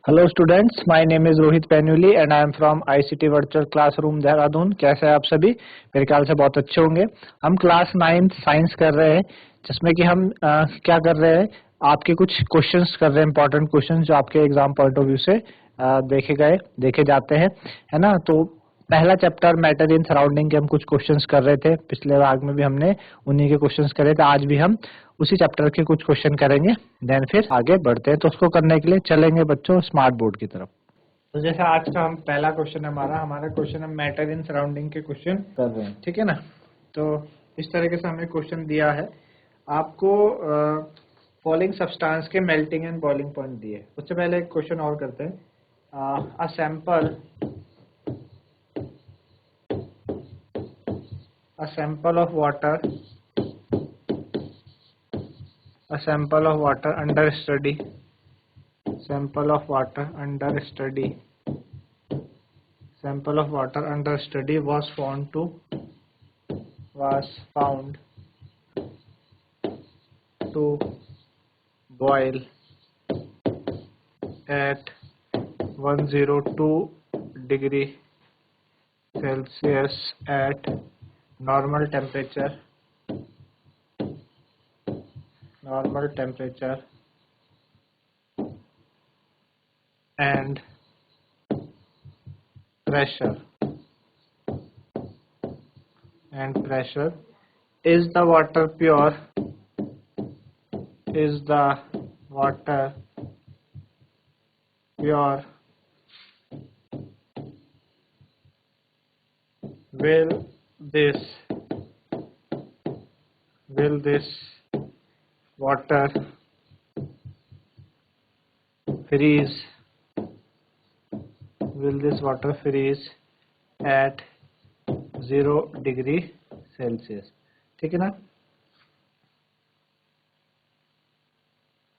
Hello students, my name is Rohit Painuly and I am from ICT virtual classroom Dehradun. कैसे हैं आप सभी? मेरे ख्याल से बहुत अच्छे होंगे। हम क्लास 9 साइंस कर रहे हैं, जिसमें कि हम क्या कर रहे हैं, आपके कुछ क्वेश्चंस कर रहे हैं, इंपॉर्टेंट क्वेश्चंस जो आपके एग्जाम पॉइंट ऑफ व्यू से देखे जाते हैं, है ना। तो पहला चैप्टर मैटर इन सराउंडिंग के हम कुछ क्वेश्चंस कर रहे थे, पिछले भाग में भी हमने उन्हीं के क्वेश्चंस करे थे। आज भी हम उसी चैप्टर के कुछ क्वेश्चन करेंगे, देन फिर आगे बढ़ते हैं। तो उसको करने के लिए चलेंगे बच्चों स्मार्ट बोर्ड की तरफ। तो जैसे आज का हम पहला क्वेश्चन हमारा क्वेश्चन हम मैटर इन सराउंडिंग के क्वेश्चन कर रहे हैं, ठीक है ना। तो इस तरीके से हमें क्वेश्चन दिया है आपको, फॉलोइंग सब्सटेंस के मेल्टिंग एंड बॉइलिंग पॉइंट दिए। उससे पहले एक क्वेश्चन और करते हैं। A sample of water under study was found to boil at 102 degree Celsius at normal temperature and pressure. Is the water pure? Will this water freeze? At 0 degree Celsius? ठीक है ना।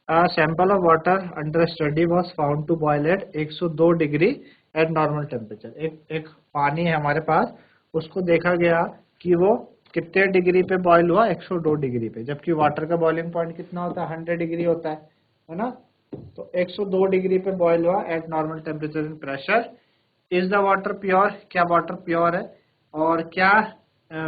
A sample of water under study was found to boil at 102 degree at normal temperature. एक पानी है हमारे पास, उसको देखा गया कि वो कितने डिग्री पे बॉयल हुआ, 102 डिग्री पे, जबकि वाटर का बॉइलिंग पॉइंट कितना होता है, 100 डिग्री होता है ना। तो 102 डिग्री पे बॉयल हुआ eight normal temperature and pressure. Is the water pure? क्या वाटर प्योर है? और क्या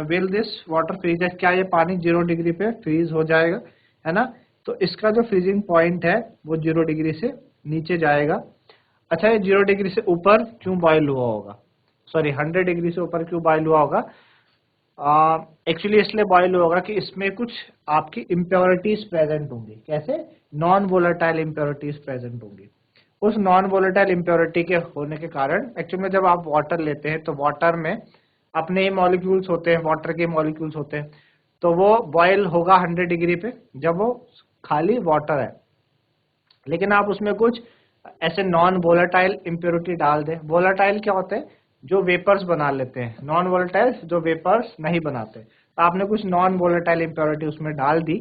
विल दिस वाटर फ्रीज? क्या ये पानी 0 डिग्री पे फ्रीज हो जाएगा, है ना। तो इसका जो फ्रीजिंग पॉइंट है वो 0 डिग्री से नीचे जाएगा। अच्छा, ये 0 डिग्री से ऊपर क्यों बॉयल हुआ होगा, सॉरी 100 डिग्री से ऊपर क्यों बॉयल हुआ होगा? एक्चुअली इसलिए बॉयल होगा कि इसमें कुछ आपकी इम्प्योरिटीज प्रेजेंट होंगी। कैसे? नॉन वोलेटाइल इम्प्योरिटीज प्रेजेंट होंगी। उस नॉन वोलेटाइल इम्प्योरिटी के होने के कारण एक्चुअली में जब आप वाटर लेते हैं तो वाटर में अपने ही मॉलिक्यूल्स होते हैं, वाटर के मॉलिक्यूल्स होते हैं, तो वो बॉयल होगा 100 डिग्री पे जब वो खाली वाटर है। लेकिन आप उसमें कुछ ऐसे नॉन वोलेटाइल इम्प्योरिटी डाल दें। वोलेटाइल क्या होते हैं? जो वेपर्स बना लेते हैं। नॉन वोलेटाइल जो वेपर्स नहीं बनाते। तो आपने कुछ नॉन वोलेटाइल इम्प्योरिटी उसमें डाल दी,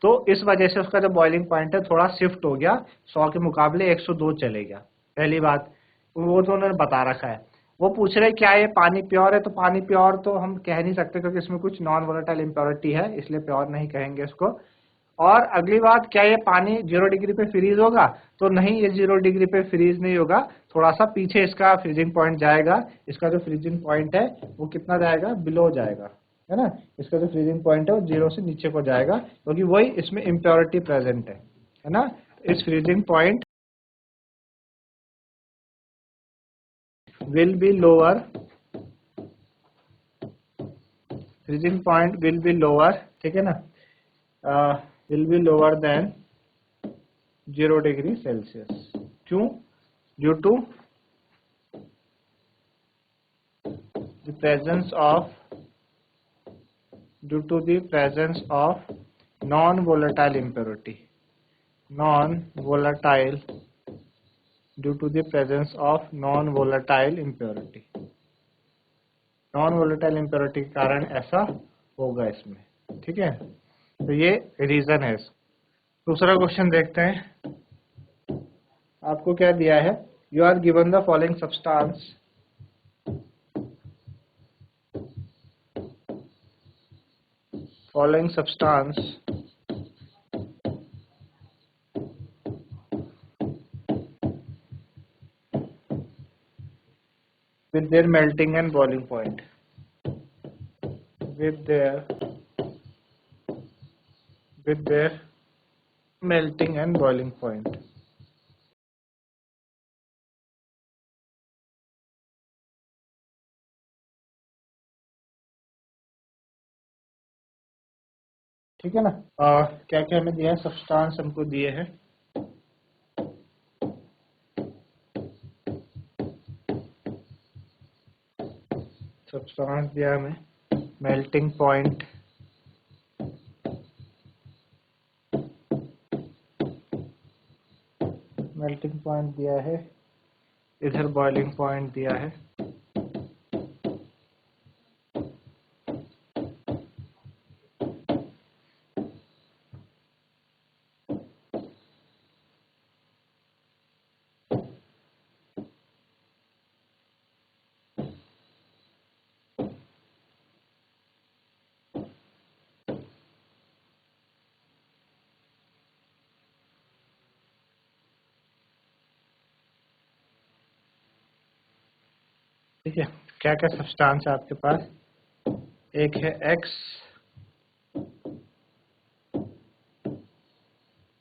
तो इस वजह से उसका जो बॉइलिंग पॉइंट है थोड़ा शिफ्ट हो गया, 100 के मुकाबले 102 चले गया। पहली बात वो तो उन्होंने बता रखा है। वो पूछ रहे क्या ये पानी प्योर है? तो पानी प्योर तो हम कह नहीं सकते क्योंकि इसमें कुछ नॉन वोलेटाइल इम्प्योरिटी है, इसलिए प्योर नहीं कहेंगे इसको। और अगली बात, क्या ये पानी 0 डिग्री पे फ्रीज होगा? तो नहीं, ये 0 डिग्री पे फ्रीज नहीं होगा, थोड़ा सा पीछे इसका फ्रीजिंग पॉइंट जाएगा। इसका जो फ्रीजिंग पॉइंट है वो कितना जाएगा? बिलो जाएगा, है ना। इसका जो फ्रीजिंग पॉइंट है वो 0 से नीचे को जाएगा, क्योंकि वही इसमें इम्प्योरिटी प्रेजेंट है ना। इस freezing point will be lower, ठीक है ना, will be lower than 0 degree Celsius. क्यों? Due to the presence of non-volatile impurity, due to the presence of non-volatile impurity के कारण ऐसा होगा इसमें, ठीक है। तो ये रीजन है। दूसरा क्वेश्चन देखते हैं। आपको क्या दिया है? You are given the following substance with their melting and boiling point, with their melting and boiling point. ठीक है ना। क्या क्या हमें दिया है, सब्सटेंस हमको दिए हैं, सब्सटेंस दिया हमें, मेल्टिंग पॉइंट, दिया है, इधर बॉइलिंग पॉइंट दिया है। ठीक है, क्या क्या सब्सटेंस है आपके पास, एक है एक्स,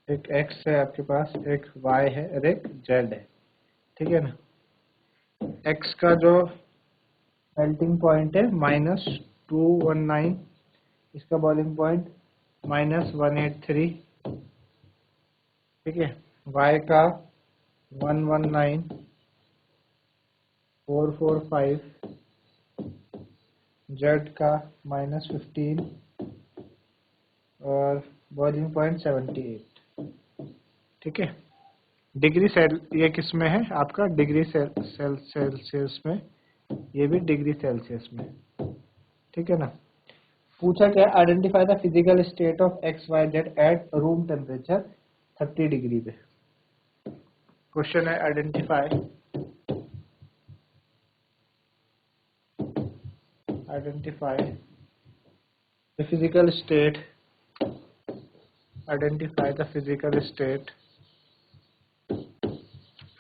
एक एक्स है आपके पास, एक वाई है और एक जेड है। ठीक है ना। एक्स का जो मेल्टिंग पॉइंट है -219, इसका बॉइलिंग पॉइंट -183। ठीक है, वाई का 119,445, जेड का -15 और बॉइलिंग पॉइंट 78। ठीक है, डिग्री सेल ये किस में है आपका, डिग्री सेल्सियस में, ये भी डिग्री सेल्सियस में। ठीक है ना। पूछा क्या, identify the physical state of X Y Z at room temperature 30 degree पे। क्वेश्चन है identify the physical state, identify the physical state,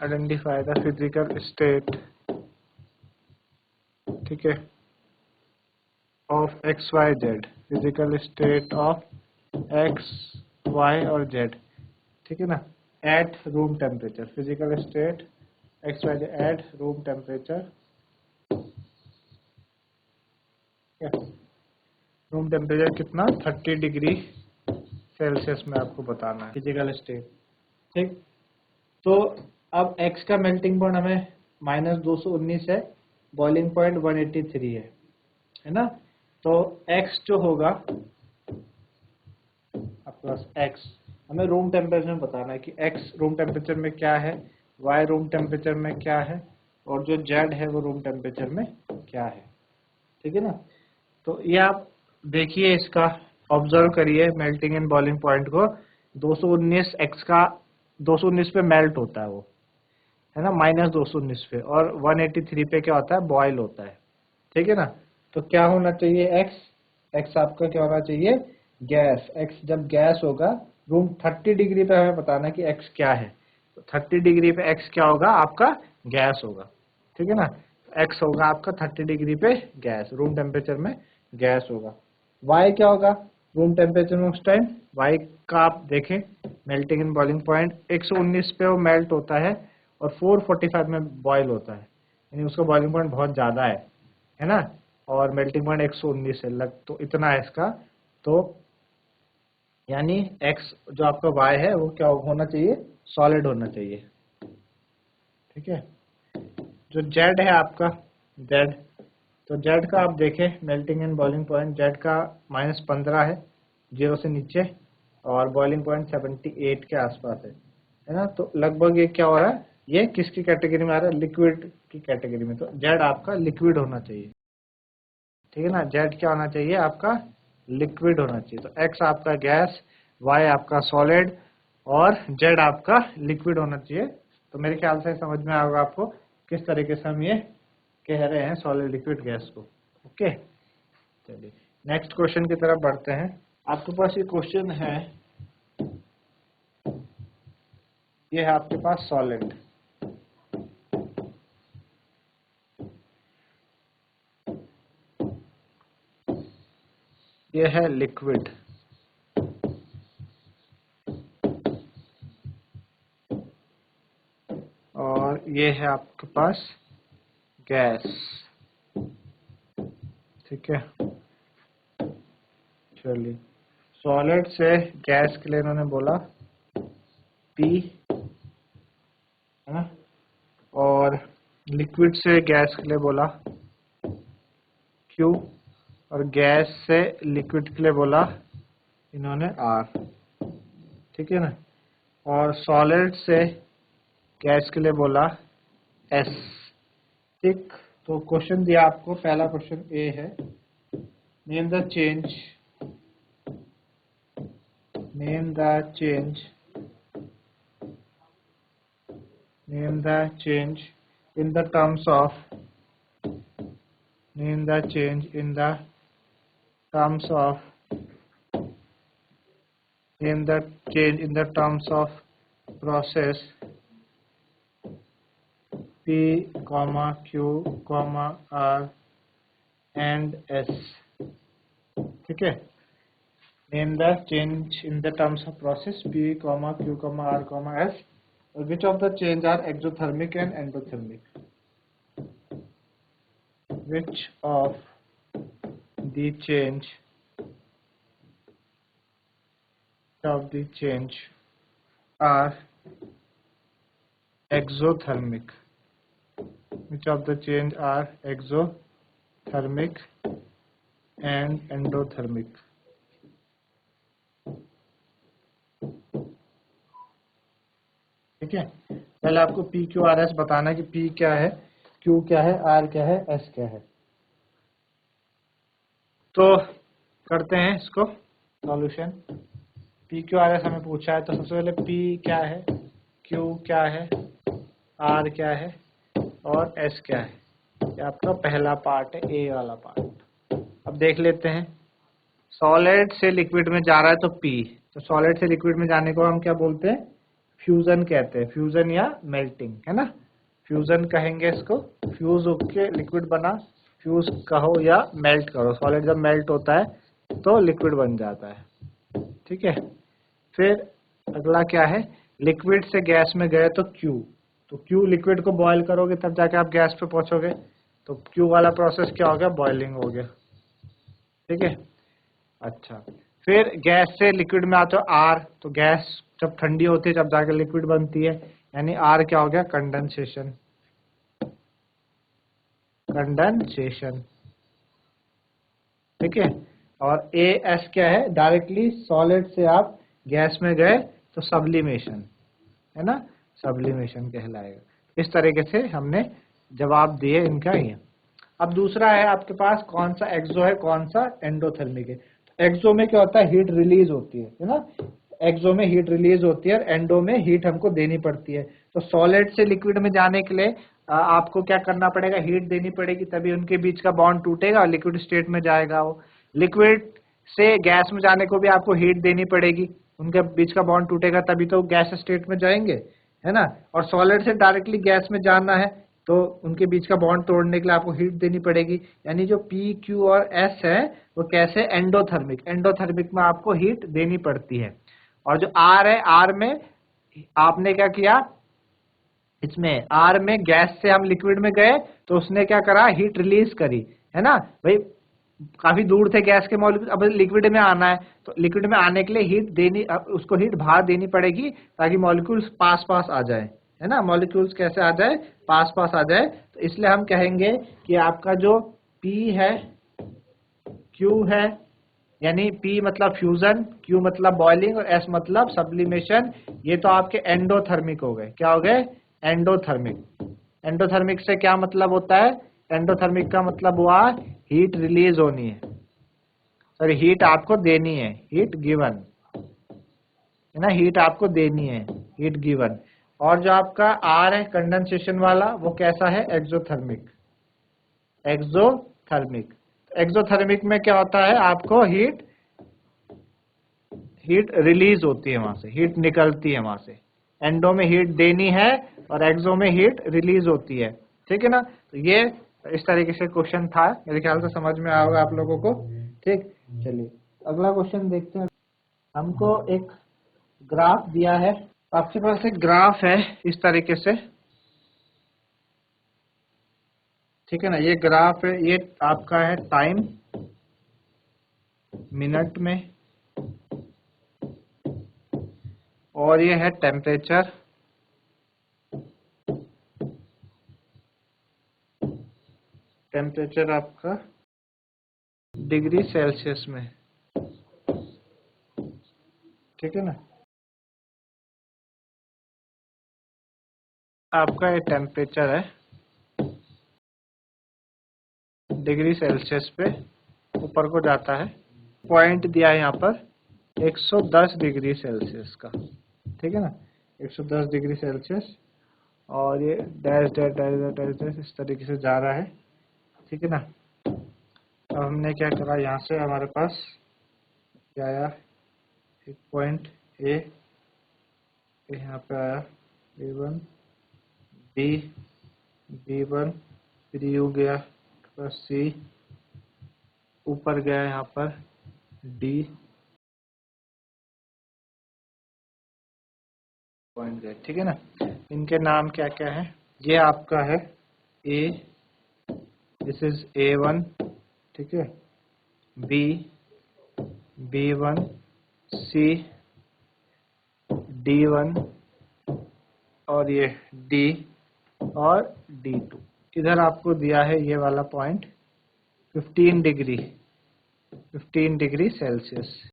identify the physical state, ठीक है, of X Y Z, physical state of X Y और Z. ठीक है ना, at room temperature, physical state X Y Z at room temperature. Room temperature कितना, 30 degree Celsius में आपको बताना है फिजिकल स्टेट। ठीक, तो अब x का मेल्टिंग पॉइंट हमें -219 है, बॉइलिंग पॉइंट 183 है ना। तो x जो होगा आपके पास, x हमें रूम टेम्परेचर में बताना है कि x रूम टेम्परेचर में क्या है, y रूम टेम्परेचर में क्या है, और जो z है वो रूम टेम्परेचर में क्या है। ठीक है ना। तो ये आप देखिए, इसका ऑब्जर्व करिए मेल्टिंग एंड बॉइलिंग पॉइंट को। 219 x का 219 पे मेल्ट होता है वो, है ना, -219 पे, और 183 पे क्या होता है, बॉयल होता है। ठीक है ना। तो क्या होना चाहिए, x आपका क्या होना चाहिए, गैस। x जब गैस होगा, रूम 30 डिग्री पे हमें बताना है कि x क्या है। तो 30 डिग्री पे x क्या होगा आपका, गैस होगा। ठीक है ना, x होगा आपका 30 डिग्री पे गैस, रूम टेम्परेचर में गैस होगा। y क्या होगा रूम टेम्परेचर में उस टाइम, y का आप देखें मेल्टिंग एंड बॉइलिंग पॉइंट 119 पे वो मेल्ट होता है और 445 में बॉयल होता है, यानी उसका बॉइलिंग पॉइंट बहुत ज़्यादा है ना, और मेल्टिंग पॉइंट 119 है लग, तो इतना है इसका। तो यानी x जो आपका y है वो क्या होना चाहिए, सॉलिड होना चाहिए। ठीक है, जो z है आपका, z, तो z का आप देखें melting and boiling point, z का -15 है, 0 से नीचे, और बॉइलिंग पॉइंट 78 के आसपास है ना। तो लगभग ये क्या हो रहा है, ये किसकी कैटेगरी में आ रहा है, लिक्विड की कैटेगरी में। तो z आपका लिक्विड होना चाहिए। ठीक है ना, z क्या होना चाहिए आपका, लिक्विड होना चाहिए। तो x आपका गैस, y आपका सॉलिड, और z आपका लिक्विड होना चाहिए। तो मेरे ख्याल से समझ में आएगा आपको किस तरीके से हम ये कह रहे हैं सॉलिड लिक्विड गैस को। ओके, चलिए नेक्स्ट क्वेश्चन की तरफ बढ़ते हैं। आपके पास ये क्वेश्चन है, ये है आपके पास सॉलिड, ये है लिक्विड, और ये है आपके पास गैस। ठीक है, चलिए सॉलिड से गैस के लिए इन्होंने बोला P, है ना, और लिक्विड से गैस के लिए बोला Q, और गैस से लिक्विड के लिए बोला इन्होंने R। ठीक है ना, और सॉलिड से गैस के लिए बोला S। ठीक, तो क्वेश्चन दिया आपको, पहला क्वेश्चन ए है, name the change in the terms of process P, Q, R and S। ठीक है, name the change in the terms of process P, Q, R, S, which of the change are exothermic and endothermic? Which of the change are exothermic? Which of the change are exothermic and endothermic? ठीक है, पहले आपको P, Q, R, S बताना है कि P क्या है, Q क्या है, R क्या है, S क्या है। तो करते हैं इसको solution. P, Q, R, S हमें पूछा है, तो सबसे पहले P क्या है, Q क्या है, R क्या है और S क्या है। ये आपका पहला पार्ट है, A वाला पार्ट। अब देख लेते हैं, सॉलिड से लिक्विड में जा रहा है तो P, तो सॉलिड से लिक्विड में जाने को हम क्या बोलते हैं, फ्यूजन कहते हैं, फ्यूजन या मेल्टिंग, है ना, फ्यूजन कहेंगे इसको। फ्यूज होके लिक्विड बना, फ्यूज कहो या मेल्ट करो, सॉलिड जब मेल्ट होता है तो लिक्विड बन जाता है। ठीक है, फिर अगला क्या है, लिक्विड से गैस में गए तो Q, तो Q लिक्विड को बॉयल करोगे तब जाके आप गैस पे पहुंचोगे, तो Q वाला प्रोसेस क्या हो गया, बॉइलिंग हो गया। ठीक है, अच्छा, फिर गैस से लिक्विड में आते हो R, तो गैस जब ठंडी होती है जब जाके लिक्विड बनती है, यानी R क्या हो गया, कंडेंसेशन। ठीक है, और AS क्या है, डायरेक्टली सॉलिड से आप गैस में गए तो सब्लिमेशन, है ना, सब्लिमेशन कहलाएगा। इस तरीके से हमने जवाब दिए इनका ये। अब दूसरा है आपके पास, कौन सा एक्सो है, कौन सा एंडोथर्मिक है। एक्सो में क्या होता है, हीट रिलीज होती है ना, एक्सो में हीट रिलीज होती है और एंडो में हीट हमको देनी पड़ती है। तो सॉलिड से लिक्विड में जाने के लिए आपको क्या करना पड़ेगा, हीट देनी पड़ेगी, तभी उनके बीच का बॉन्ड टूटेगा और लिक्विड स्टेट में जाएगा वो। लिक्विड से गैस में जाने को भी आपको हीट देनी पड़ेगी, उनके बीच का बॉन्ड टूटेगा तभी तो गैस स्टेट में जाएंगे, है ना। और सॉलिड से डायरेक्टली गैस में जाना है तो उनके बीच का बॉन्ड तोड़ने के लिए आपको हीट देनी पड़ेगी। यानी जो P, Q और S है वो कैसे, एंडोथर्मिक में आपको हीट देनी पड़ती है। और जो R है, R में आपने क्या किया, इसमें R में गैस से हम लिक्विड में गए तो उसने क्या करा, हीट रिलीज करी, है ना भाई, काफी दूर थे गैस के मॉलिक्यूल, अब लिक्विड में आना है तो लिक्विड में आने के लिए हीट देनी, उसको हीट बाहर देनी पड़ेगी ताकि मॉलिक्यूल्स पास आ जाए, है ना, मॉलिक्यूल्स कैसे आ जाए, पास आ जाए। तो इसलिए हम कहेंगे कि आपका जो P है, Q है, यानी P मतलब फ्यूजन, Q मतलब बॉइलिंग और S मतलब सब्लिमेशन, ये तो आपके एंडोथर्मिक हो गए। क्या हो गए, एंडोथर्मिक। एंडोथर्मिक से क्या मतलब होता है, एंडोथर्मिक का मतलब हुआ हीट रिलीज होनी है, सॉरी हीट आपको देनी है, हीट गिवन, है ना, हीट आपको देनी है, हीट गिवन। और जो आपका R है कंडेंसेशन वाला, वो कैसा है, एक्सोथर्मिक। एक्सोथर्मिक में क्या होता है, आपको हीट रिलीज होती है, वहां से हीट निकलती है, वहां से एंडो में हीट देनी है और एक्सो में हीट रिलीज होती है। ठीक है ना, तो ये इस तरीके से क्वेश्चन था, मेरे ख्याल से समझ में आएगा आप लोगों को। ठीक, चलिए अगला क्वेश्चन देखते हैं। हमको एक ग्राफ दिया है, आपके पास एक ग्राफ है इस तरीके से, ठीक है ना। ये ग्राफ है, ये आपका है टाइम मिनट में, और ये है टेम्परेचर आपका डिग्री सेल्सियस में, ठीक है ना। आपका ये टेम्परेचर है डिग्री सेल्सियस पे, ऊपर को जाता है। पॉइंट दिया है यहाँ पर 110 डिग्री सेल्सियस का, ठीक है ना, 110 डिग्री सेल्सियस, और ये dash dash dash dash dash dash इस तरीके से जा रहा है, ठीक है ना। अब हमने क्या करा, यहाँ से हमारे पास क्या आया, एक पॉइंट ए, यहाँ पे आया A1 B1, फिर यू गया प्लस C, ऊपर गया यहाँ पर D पॉइंट गए, ठीक है ना। इनके नाम क्या क्या है, ये आपका है A, दिस इज A1, ठीक है, B B1, C D1, और ये D और D2। इधर आपको दिया है ये वाला point 15 degree Celsius.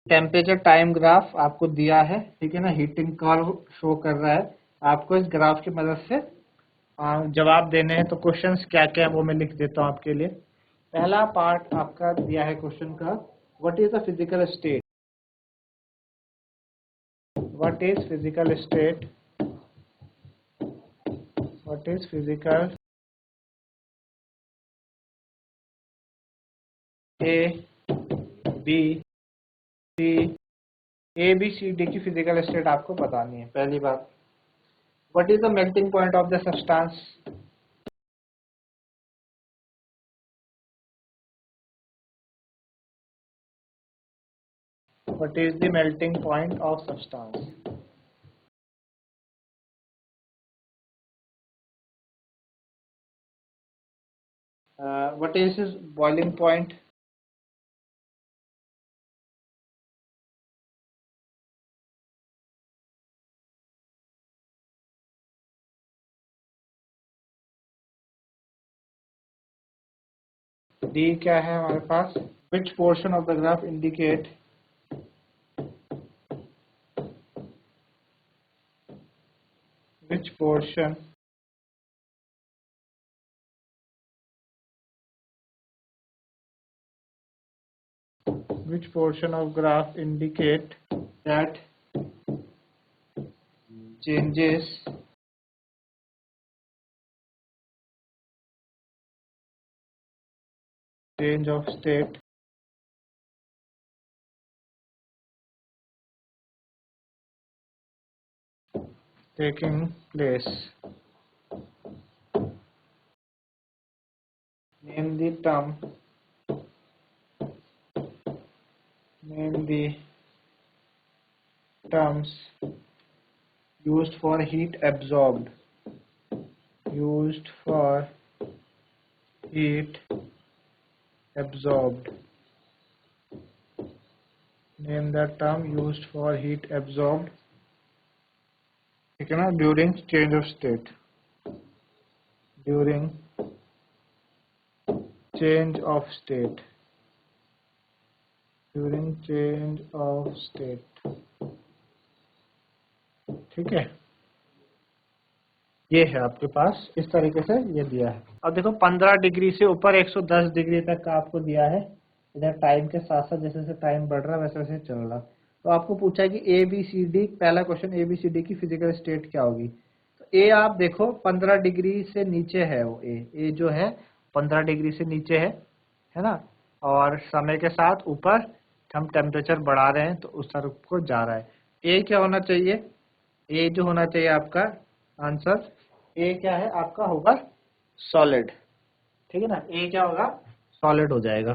Temperature time graph आपको दिया है, ठीक है ना, हीटिंग कर्व शो कर रहा है। आपको इस ग्राफ की मदद से जवाब देने हैं। तो क्वेश्चंस क्या क्या है वो मैं लिख देता हूँ आपके लिए। पहला पार्ट आपका दिया है क्वेश्चन का, what is the physical state, what is physical state, what is physical A B C, A B C D की फिजिकल स्टेट आपको बतानी है। पहली बात, what is the melting point of the substance, what is the melting point of substance, what is its boiling point, D क्या है हमारे पास, which portion of the graph indicate, which portion of graph indicate that changes change of state taking place, name the terms used for heat absorbed, name the term used for heat absorbed, ठीक है ना, during change of state, during change of state, ठीक है। ये है आपके पास, इस तरीके से ये दिया है। अब देखो 15 डिग्री से ऊपर 110 डिग्री तक का आपको दिया है। इधर टाइम के साथ साथ जैसे जैसे टाइम बढ़ रहा है वैसे वैसे चल रहा। तो आपको पूछा है कि ए बी सी डी, पहला question A B C D की फिजिकल स्टेट क्या होगी। तो ए आप देखो 15 डिग्री से नीचे है, वो ए जो है 15 डिग्री से नीचे है ना, और समय के साथ ऊपर हम टेम्परेचर बढ़ा रहे हैं तो उस तरफ को जा रहा है। ए क्या होना चाहिए, ए जो होना चाहिए आपका आंसर, ए क्या है आपका होगा सॉलिड, ठीक है ना। ए क्या होगा, सॉलिड हो जाएगा।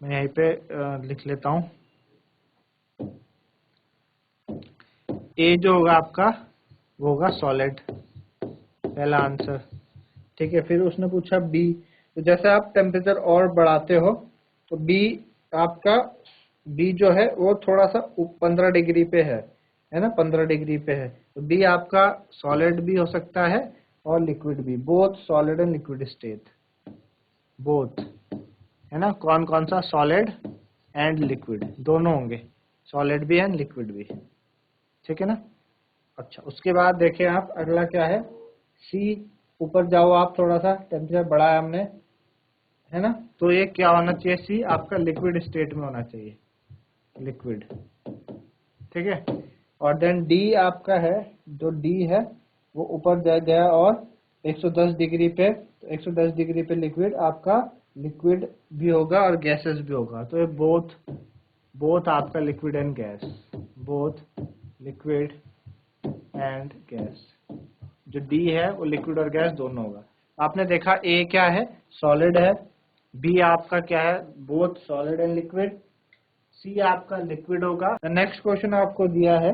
मैं यहीं पे लिख लेता हूँ। ए जो होगा आपका वो होगा सॉलिड, पहला आंसर। ठीक है, फिर उसने पूछा बी। तो जैसे आप टेम्परेचर और बढ़ाते हो तो बी आपका, बी जो है वो थोड़ा सा 15 डिग्री पे है ना, 15 डिग्री पे है। तो बी आपका सॉलिड भी हो सकता है और लिक्विड भी, both solid and liquid state, both, है ना। कौन कौन सा, सॉलिड एंड लिक्विड दोनों होंगे, सॉलिड भी एंड लिक्विड भी। ठीक है ना। अच्छा, उसके बाद देखें आप अगला क्या है, सी। ऊपर जाओ आप थोड़ा सा, टेम्परेचर बढ़ाया हमने, है ना। तो ये क्या होना चाहिए, सी आपका लिक्विड स्टेट में होना चाहिए, लिक्विड। ठीक है। और देन डी आपका है, जो डी है वो ऊपर जा गया और 110 डिग्री पे, तो 110 डिग्री पे लिक्विड आपका, लिक्विड भी होगा और गैसेस भी होगा। तो ये बोथ, बोथ आपका liquid and gas, both liquid and gas. जो डी है वो लिक्विड और गैस दोनों होगा। आपने देखा ए क्या है, सॉलिड है, बी आपका क्या है, बोथ सॉलिड एंड लिक्विड, सी आपका लिक्विड होगा। नेक्स्ट क्वेश्चन आपको दिया है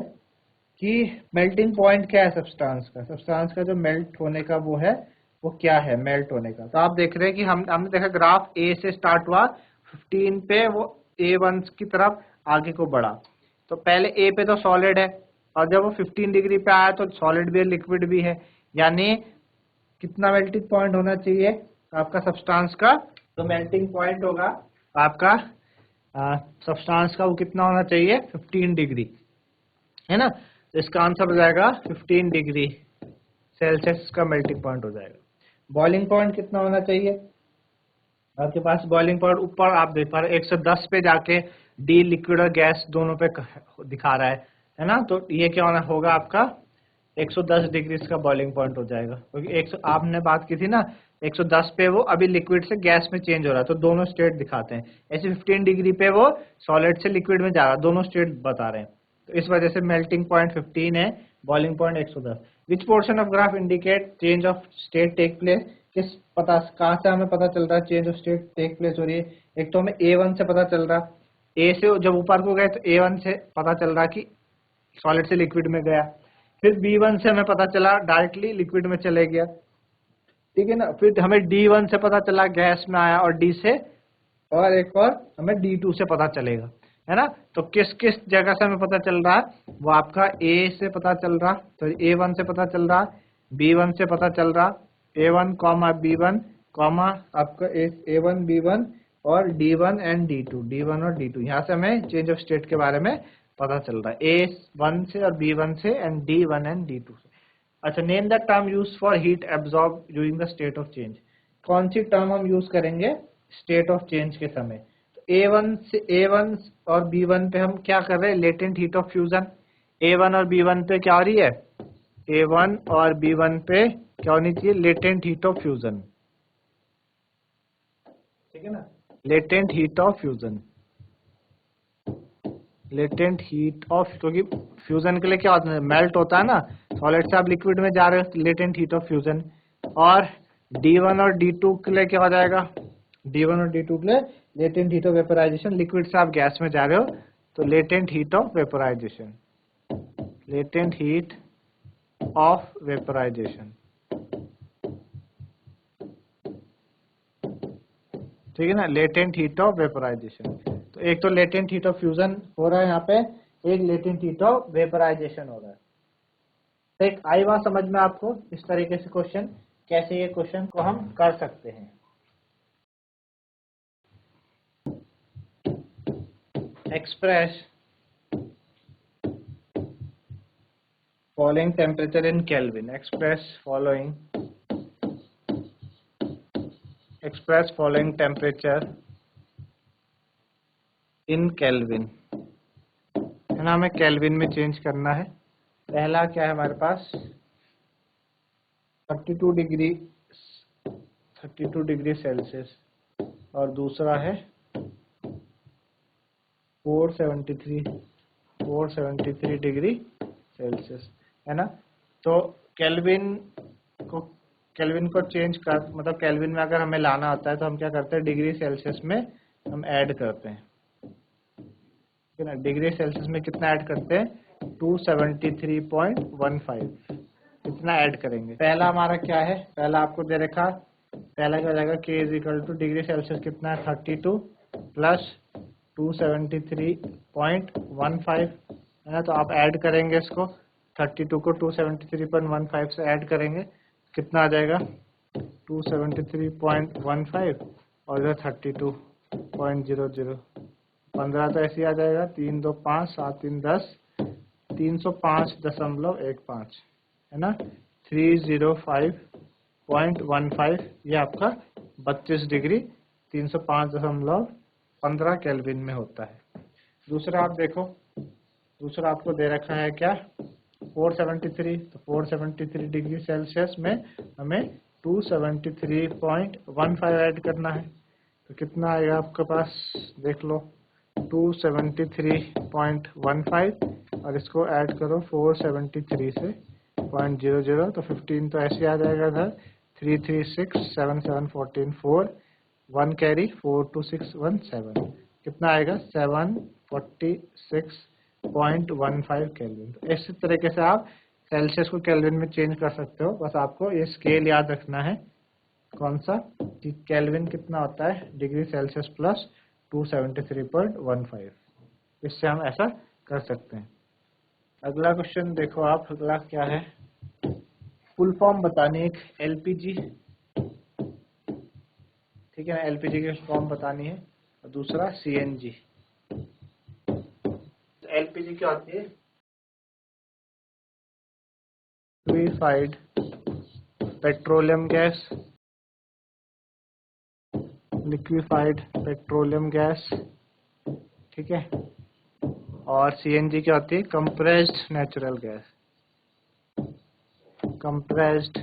कि मेल्टिंग पॉइंट क्या है सब्सटेंस का, सब्सटेंस का जो मेल्ट होने का वो है, वो क्या है मेल्ट होने का। तो आप देख रहे हैं कि हमने देखा ग्राफ ए से स्टार्ट हुआ 15 पे, वो A1 की तरफ आगे को बढ़ा। तो पहले ए पे तो सॉलिड है, और जब वो 15 डिग्री पे आया तो सॉलिड भी है लिक्विड भी है, यानी कितना मेल्टिंग पॉइंट होना चाहिए आपका सब्सटेंस का। तो मेल्टिंग पॉइंट होगा आपका सब्सटेंस का, वो कितना होना चाहिए, 15 डिग्री, है ना। तो इसका आंसर हो जाएगा 15 डिग्री सेल्सियस का मेल्टिंग पॉइंट हो जाएगा। बॉइलिंग पॉइंट कितना होना चाहिए आपके पास, बॉइलिंग पॉइंट ऊपर आप देख पा रहे हो 110 पे जाके डी लिक्विड और गैस दोनों पे दिखा रहा है ना। तो ये क्या होना होगा आपका 110 डिग्री इसका बॉइलिंग पॉइंट हो जाएगा, क्योंकि 100 आपने बात की थी ना 110 पे वो अभी लिक्विड से गैस में चेंज हो रहा है, तो दोनों स्टेट दिखाते हैं। ऐसे 15 डिग्री पे वो सॉलिड से लिक्विड में जा रहा है, दोनों स्टेट बता रहे हैं। तो इस वजह से मेल्टिंग पॉइंट 15 है, boiling point 110। Which portion of graph indicate change of state take place, किस पता कहाँ से हमें पता चल रहा है change of state take place हो रही है। एक तो हमें A1 से पता चल रहा, ए से जब ऊपर को गए तो A1 से पता चल रहा कि सॉलिड से लिक्विड में गया। फिर B1 से हमें पता चला डायरेक्टली लिक्विड में चले गया, ठीक है ना। फिर हमें D1 से पता चला गैस में आया, और डी से, और एक और हमें D2 से पता चलेगा, है ना। तो किस किस जगह से हमें पता चल रहा है, वो आपका A से पता चल रहा, तो A1 से पता चल रहा, B1 से पता चल रहा, A1 कॉमा B1 कॉमा आपका A1 B1 और D1 एंड D2, D1 और D2, यहाँ से हमें चेंज ऑफ स्टेट के बारे में पता चल रहा है, A1 से और B1 से एंड D1 एंड D2 से। अच्छा, name the term use for heat absorb during the state of change. कौन सी टर्म हम यूज करेंगे स्टेट ऑफ चेंज के समय। तो A1 और B1 पे हम क्या कर रहे हैं, latent heat of fusion. A1 और B1 पे क्या हो रही है, A1 और B1 पे क्या होनी चाहिए, लेटेंट हीट ऑफ फ्यूजन, ठीक है ना। Latent heat of fusion, latent heat of, क्योंकि फ्यूजन के लिए क्या होता है, मेल्ट होता है ना, सॉलिड से आप लिक्विड में जा रहे हो, लेटेंट हीट ऑफ फ्यूजन। और D1 और D2 के लिए क्या हो जाएगा, D1 और D2 के लिए latent heat of vaporisation, liquid से आप गैस में जा रहे हो, तो latent heat of vaporisation, latent heat of vaporisation, ठीक है ना, लेटेंट हीट ऑफ वेपोराइजेशन। तो एक तो लेटेंट हीट ऑफ फ्यूजन हो रहा है यहाँ पे, एक लेटेंट हीट ऑफ वेपोराइजेशन हो रहा है। तो एक आई बात समझ में आपको इस तरीके से क्वेश्चन, कैसे ये क्वेश्चन को हम कर सकते हैं। Express following temperature in kelvin, express following temperature in kelvin, है ना। हमें केल्विन में चेंज करना है। पहला क्या है हमारे पास 32 डिग्री, 32 डिग्री सेल्सियस, और दूसरा है 473 डिग्री सेल्सियस, है ना। तो केल्विन को केल्विन को चेंज कर, मतलब केल्विन में अगर हमें लाना होता है तो हम क्या करते हैं, डिग्री सेल्सियस में हम ऐड करते हैं, ठीक है ना। डिग्री सेल्सियस में कितना ऐड करते हैं, 273.15, कितना ऐड करेंगे। पहला हमारा क्या है, पहला आपको दे रखा, पहला क्या हो जाएगा, k is equal two degree Celsius कितना है 32 प्लस 273.15 है ना। तो आप ऐड करेंगे इसको, 32 को 273.15 से ऐड करेंगे, कितना आ जाएगा 273.15 और इधर 32.00, 15 तो ऐसे ही आ जाएगा, 3 2 5 7 3 10, 305.15 है ना। 305.15 ये आपका 32 डिग्री 305.15 केल्विन में होता है। दूसरा आप देखो, दूसरा आपको दे रखा है क्या, 473, तो 473 डिग्री सेल्सियस में हमें 273.15 ऐड करना है, तो कितना आएगा आपके पास, देख लो 273.15 और इसको ऐड करो 473 से 0.00, तो 15 तो ऐसे आ जाएगा इधर, 3 3 6 7 7 14 4, 1 कैरी 4 2 6 1 7, कितना आएगा 746.15 केल्विन। तो इस तरीके से आप सेल्सियस को केल्विन में चेंज कर सकते हो। बस आपको ये स्केल याद रखना है, कौन सा, कि केल्विन कितना होता है, डिग्री सेल्सियस प्लस 273.15, इससे हम ऐसा कर सकते हैं। अगला क्वेश्चन देखो आप, अगला क्या है, फुल फॉर्म बतानी है एक एलपीजी, ठीक है ना, एलपीजी की फॉर्म बतानी है, और दूसरा सीएनजी। एलपीजी क्या होती है, liquefied petroleum gas, liquefied petroleum gas, ठीक है। और सीएनजी क्या होती है, compressed natural gas, compressed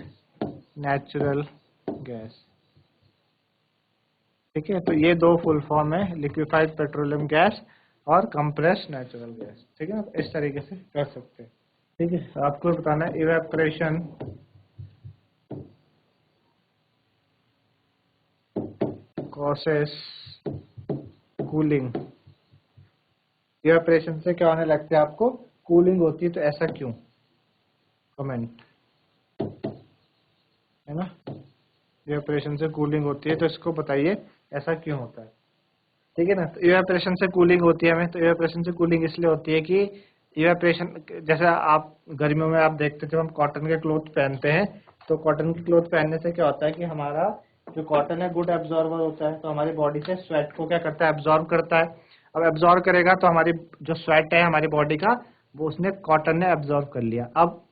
natural gas, ठीक है। तो ये दो फुल फॉर्म है, लिक्विफाइड पेट्रोलियम गैस और कंप्रेस्ड नेचुरल गैस, ठीक है। इस तरीके से कर सकते हैं, ठीक है। आपको बताना है इवेपोरेशन, कॉसेस कूलिंग, इवेपोरेशन से क्या होने लगता है, आपको कूलिंग होती है, तो ऐसा क्यों, कमेंट, है ना। इवेपोरेशन से कूलिंग होती है, तो इसको बताइए ऐसा क्यों होता है, ठीक है ना। तो इवेपोरेशन से कूलिंग होती है हमें, तो इवेपोरेशन से कूलिंग इसलिए होती है कि इवेपोरेशन, जैसे आप गर्मियों में आप देखते थे हम कॉटन के क्लोथ पहनते हैं, तो कॉटन के क्लोथ पहनने से क्या होता है कि हमारा जो कॉटन है गुड एब्जॉर्बर होता है, तो हमारी बॉडी से स्वेट को क्या करता है, एब्जॉर्ब करता है। अब एब्जॉर्ब करेगा तो हमारी जो स्वेट है हमारी बॉडी का, वो उसने कॉटन ने एब्जॉर्ब कर लिया। अब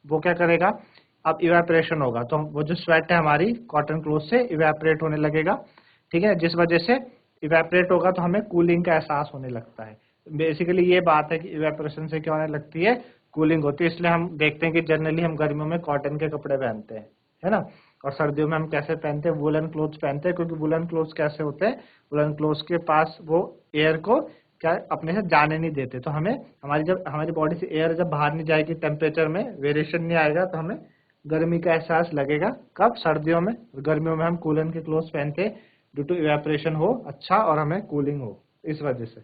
वो क्या करेगा, अब इवेपोरेशन होगा, तो वो जो स्वेट है हमारी कॉटन क्लोथ से इवेपोरेट होने लगेगा, ठीक है। जिस वजह से इवेपोरेट होगा तो हमें कूलिंग का एहसास होने लगता है। बेसिकली ये बात है कि इवेपोरेशन से क्या होने लगती है, कूलिंग होती है। इसलिए हम देखते हैं कि जनरली हम गर्मियों में कॉटन के कपड़े पहनते हैं, है ना। और सर्दियों में हम कैसे पहनते हैं, वुलन क्लोथ्स पहनते हैं, क्योंकि वुलन क्लोथ्स कैसे होते हैं, वुलन क्लोथ्स के पास वो एयर को क्या अपने से जाने नहीं देते, तो हमें हमारी बॉडी से एयर जब बाहर नहीं जाएगी, टेम्परेचर में वेरिएशन नहीं आएगा, तो हमें गर्मी का एहसास लगेगा। कब, सर्दियों में। गर्मियों में हम कूलन के क्लोथ्स पहनते हैं ड्यू टू इवेपोरेशन हो अच्छा और हमें कूलिंग हो, इस वजह से।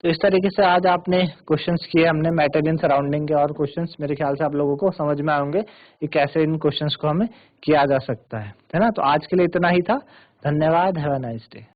तो इस तरीके से आज आपने क्वेश्चंस किए हमने मेटल इन सराउंडिंग के, और क्वेश्चंस मेरे ख्याल से आप लोगों को समझ में आएंगे कि कैसे इन क्वेश्चंस को हमें किया जा सकता है ना। तो आज के लिए इतना ही था, धन्यवाद, हैव अ नाइस डे।